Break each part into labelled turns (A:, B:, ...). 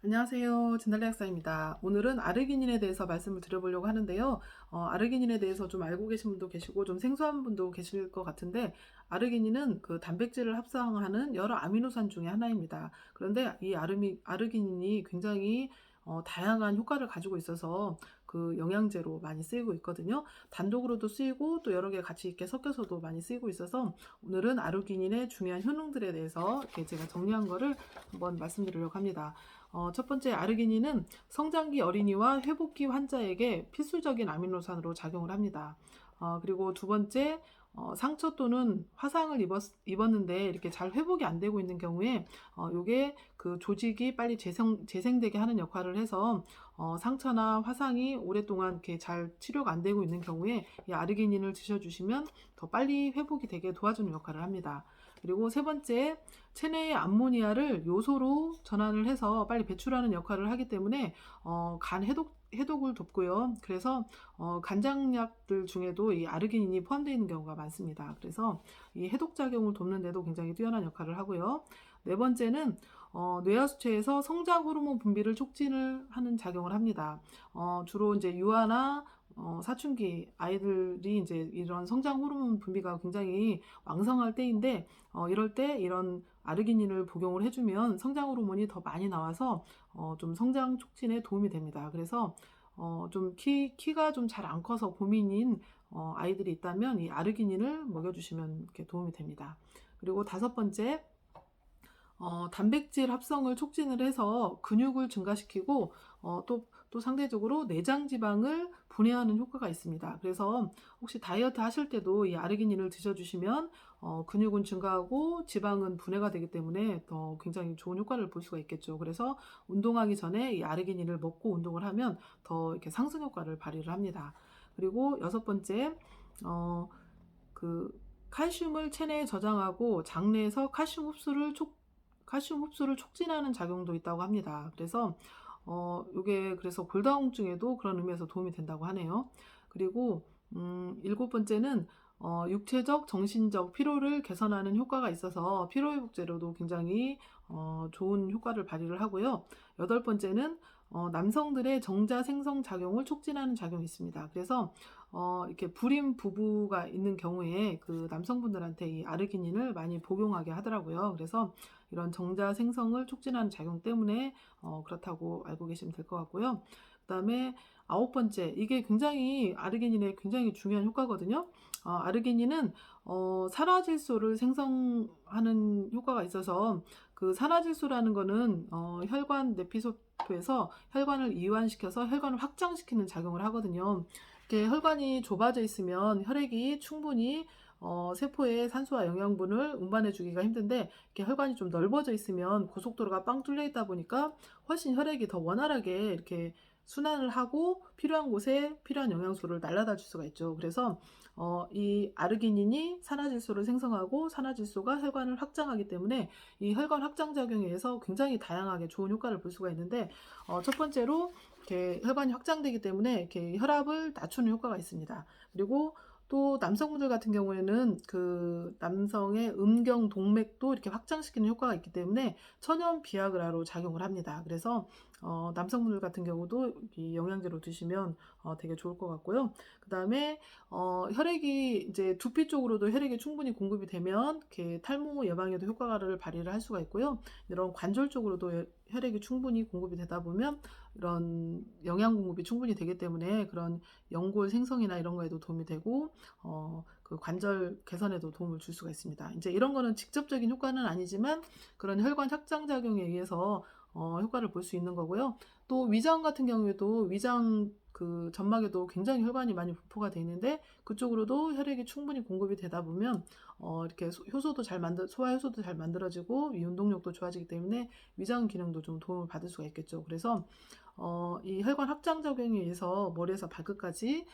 A: 안녕하세요. 진달래 약사입니다. 오늘은 아르기닌에 대해서 말씀을 드려보려고 하는데요. 아르기닌에 대해서 좀 알고 계신 분도 계시고 좀 생소한 분도 계실 것 같은데, 아르기닌은 그 단백질을 합성하는 여러 아미노산 중에 하나입니다. 그런데 이 아르기닌이 굉장히 다양한 효과를 가지고 있어서 그 영양제로 많이 쓰이고 있거든요. 단독으로도 쓰이고 또 여러 개 같이 이렇게 섞여서도 많이 쓰이고 있어서 오늘은 아르기닌의 중요한 효능들에 대해서 이렇게 제가 정리한 거를 한번 말씀드리려고 합니다. 첫 번째, 아르기닌은 성장기 어린이와 회복기 환자에게 필수적인 아미노산으로 작용을 합니다. 그리고 두 번째, 상처 또는 화상을 입었는데 이렇게 잘 회복이 안 되고 있는 경우에 요게 그 조직이 빨리 재생되게 하는 역할을 해서 상처나 화상이 오랫동안 이렇게 잘 치료가 안 되고 있는 경우에 이 아르기닌을 드셔주시면 더 빨리 회복이 되게 도와주는 역할을 합니다. 그리고 세 번째, 체내의 암모니아를 요소로 전환을 해서 빨리 배출하는 역할을 하기 때문에 간 해독을 돕고요. 그래서 간장약들 중에도 이 아르기닌이 포함되어 있는 경우가 많습니다. 그래서 이 해독 작용을 돕는 데도 굉장히 뛰어난 역할을 하고요. 네 번째는 뇌하수체에서 성장 호르몬 분비를 촉진을 하는 작용을 합니다. 주로 이제 유아나 사춘기 아이들이 이제 이런 성장 호르몬 분비가 굉장히 왕성할 때인데, 이럴 때 이런 아르기닌을 복용을 해주면 성장 호르몬이 더 많이 나와서 좀 성장 촉진에 도움이 됩니다. 그래서 좀 키가 좀 잘 안 커서 고민인 아이들이 있다면 이 아르기닌을 먹여주시면 이렇게 도움이 됩니다. 그리고 다섯 번째, 단백질 합성을 촉진을 해서 근육을 증가시키고 또 상대적으로 내장 지방을 분해하는 효과가 있습니다. 그래서 혹시 다이어트 하실 때도 이 아르기닌을 드셔주시면 근육은 증가하고 지방은 분해가 되기 때문에 더 굉장히 좋은 효과를 볼 수가 있겠죠. 그래서 운동하기 전에 이 아르기닌을 먹고 운동을 하면 더 이렇게 상승 효과를 발휘를 합니다. 그리고 여섯 번째, 그 칼슘을 체내에 저장하고 장내에서 칼슘 흡수를 촉진하는 작용도 있다고 합니다. 그래서 요게 그래서 골다공증에도 그런 의미에서 도움이 된다고 하네요. 그리고 일곱 번째는 육체적, 정신적 피로를 개선하는 효과가 있어서 피로회복제로도 굉장히 좋은 효과를 발휘를 하고요. 여덟 번째는 남성들의 정자 생성 작용을 촉진하는 작용이 있습니다. 그래서 이렇게 불임 부부가 있는 경우에 그 남성분들한테 이 아르기닌을 많이 복용하게 하더라고요. 그래서 이런 정자 생성을 촉진하는 작용 때문에 그렇다고 알고 계시면 될 것 같고요. 그다음에 아홉 번째, 이게 굉장히 아르기닌의 굉장히 중요한 효과거든요. 아르기닌은 산화질소를 생성하는 효과가 있어서, 그 산화질소라는 거는 혈관 내피소토에서 혈관을 이완시켜서 혈관을 확장시키는 작용을 하거든요. 이렇게 혈관이 좁아져 있으면 혈액이 충분히 세포에 산소와 영양분을 운반해 주기가 힘든데, 이렇게 혈관이 좀 넓어져 있으면 고속도로가 빵 뚫려 있다 보니까 훨씬 혈액이 더 원활하게 이렇게 순환을 하고 필요한 곳에 필요한 영양소를 날라다 줄 수가 있죠. 그래서 이 아르기닌이 산화질소를 생성하고 산화질소가 혈관을 확장하기 때문에 이 혈관 확장 작용에 의해서 굉장히 다양하게 좋은 효과를 볼 수가 있는데, 첫 번째로 이렇게 혈관이 확장되기 때문에 이렇게 혈압을 낮추는 효과가 있습니다. 그리고 또 남성분들 같은 경우에는 그 남성의 음경 동맥도 이렇게 확장시키는 효과가 있기 때문에 천연 비아그라로 작용을 합니다. 그래서 남성분들 같은 경우도 이 영양제로 드시면 되게 좋을 것 같고요. 그 다음에 혈액이 이제 두피 쪽으로도 혈액이 충분히 공급이 되면 이렇게 탈모 예방에도 효과를 발휘를 할 수가 있고요. 이런 관절 쪽으로도 혈액이 충분히 공급이 되다 보면 이런 영양 공급이 충분히 되기 때문에 그런 연골 생성이나 이런 거에도 도움이 되고 그 관절 개선에도 도움을 줄 수가 있습니다. 이제 이런 거는 직접적인 효과는 아니지만 그런 혈관 확장 작용에 의해서 효과를 볼 수 있는 거고요. 또 위장 같은 경우에도 위장 그 점막에도 굉장히 혈관이 많이 분포가 되어 있는데 그쪽으로도 혈액이 충분히 공급이 되다 보면 이렇게 소화 효소도 잘 만들어지고 이 운동력도 좋아지기 때문에 위장 기능도 좀 도움을 받을 수가 있겠죠. 그래서 이 혈관 확장 작용에 의해서 머리에서 발끝까지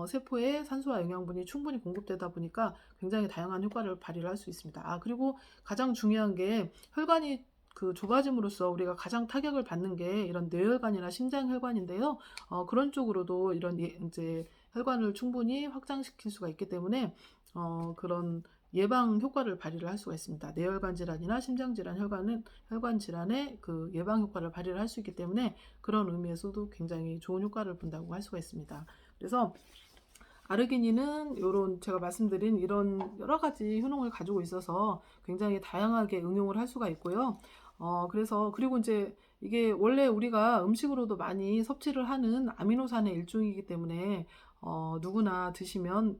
A: 세포에 산소와 영양분이 충분히 공급되다 보니까 굉장히 다양한 효과를 발휘를 할 수 있습니다. 그리고 가장 중요한 게, 혈관이 그 좁아짐으로써 우리가 가장 타격을 받는 게 이런 뇌혈관이나 심장혈관인데요. 그런 쪽으로도 이런 이제 혈관을 충분히 확장시킬 수가 있기 때문에 그런 예방 효과를 발휘를 할 수가 있습니다. 뇌혈관 질환이나 심장 질환, 혈관 질환의 그 예방 효과를 발휘를 할 수 있기 때문에 그런 의미에서도 굉장히 좋은 효과를 본다고 할 수가 있습니다. 그래서 아르기닌은 요런 제가 말씀드린 이런 여러 가지 효능을 가지고 있어서 굉장히 다양하게 응용을 할 수가 있고요. 그래서 그리고 이제 이게 원래 우리가 음식으로도 많이 섭취를 하는 아미노산의 일종이기 때문에 누구나 드시면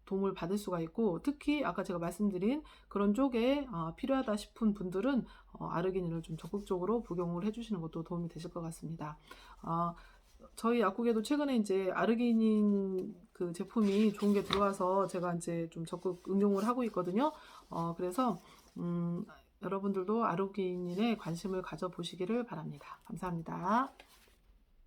A: 도움을 받을 수가 있고, 특히 아까 제가 말씀드린 그런 쪽에 필요하다 싶은 분들은 아르기닌을 좀 적극적으로 복용을 해주시는 것도 도움이 되실 것 같습니다. 저희 약국에도 최근에 이제 아르기닌 그 제품이 좋은 게 들어와서 제가 이제 좀 적극 응용을 하고 있거든요. 그래서 여러분들도 아르기닌에 관심을 가져보시기를 바랍니다. 감사합니다.